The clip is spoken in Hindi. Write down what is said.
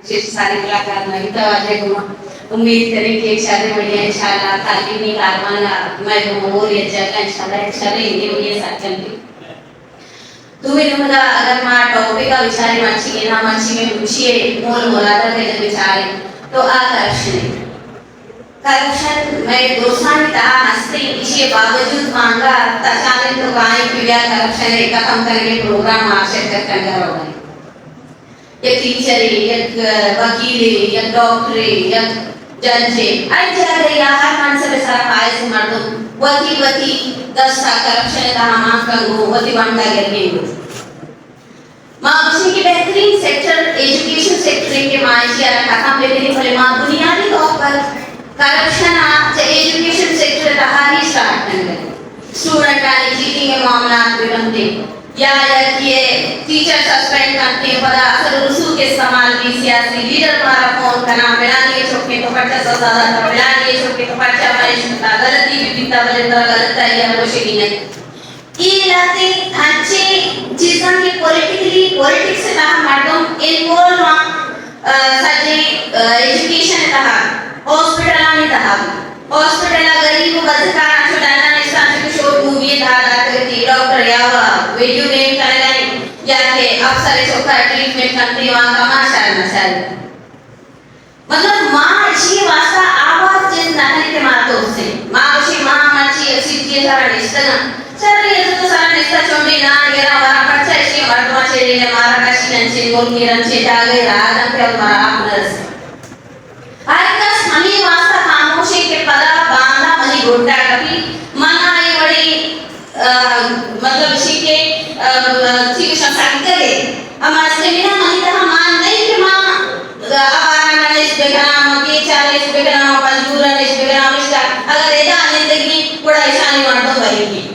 विशेष सारे कलाकार नहीं तवाजे को उम्मीद करें कि एक शादी बढ़िया इंशाल्लाह तालीमी कारमाना मैं और ये जगह इंशाल्लाह ये साथ चलती तुम्हें तुम्हारा अगर माँ टॉपिक का विचार मच्छी के ना मच्छी में पूछिए मोल मोलादा के जब विचारे तो आ करप्शन मैं दोस्तानी तहा हंसते इसी बावजूद मांगा तचाने तो गाय पिया करप्शन एक खत्म करके प्रोग्राम आशय तक करना होगा एक टीचर एक वकील एक डॉक्टर एक जज आई जगह यार मन से बेसारा पाए से मर दो वती 10 साल करप्शन तहा माफ कर दो वती बनता करके माँ उसी की बेहतरीन सेक्टर एजुकेशन सेक्टर के मायशिया रखा था लेकिन भले माँ बुनियादी तौर पर करप्शन आज एजुकेशन सेक्टर का ही स्टार्ट करने लगे स्टूडेंट आने चीटिंग के मामला भी बनते या ये टीचर सस्पेंड करते हैं बड़ा असर रसूल के इस्तेमाल भी सियासी लीडर द्वारा फोन करना बिना लिए छोके तो पर्चा सजा था बिना लिए छोके तो पर्चा पनिशमेंट गलती भी पिता बले तो गलत है या वो शेडी नहीं ये लाते अच्छे चीज़ों के पॉलिटिक्स से ताहा मर्दों इन्वॉल्व सजे एजुकेशन ताहा हॉस्पिटल आने ताहा हॉस्पिटल गरीब को बचका छोटाना निशान से शोर मूवी धारा करती डॉक्टर यावा वीडियो गेम करेगा या के अफसर छोटा ट्रीटमेंट करती वहाँ का माशाल्लाह मतलब माँ अच्छी वास्ता आवाज जिस नाहने के मारतो उससे माँ उसी माँ अच्छी अच्छी चीज़ सारा निश्चित चल ये तो सारा निश्चित छोटे ना ये ना हमारा बच्चा इसी मर्दों से ले मारा कशी नंचे बोल के नंचे जागे रात पे हमारा आपनस आजकल हमें वास्ता खामोशी के पदा बांधा मनी गोटा कभी मना ये बड़ी मतलब इसी के ठीक संसार करे हमारे से बिना मनी तो हम मान नहीं कि माँ आवारा ना इस बेगनाम के चाले इस बेगनाम पंजूरा इस बेगनाम इसका अगर ऐसा आने तक की बड़ा ऐसा नहीं मर्दों भाई की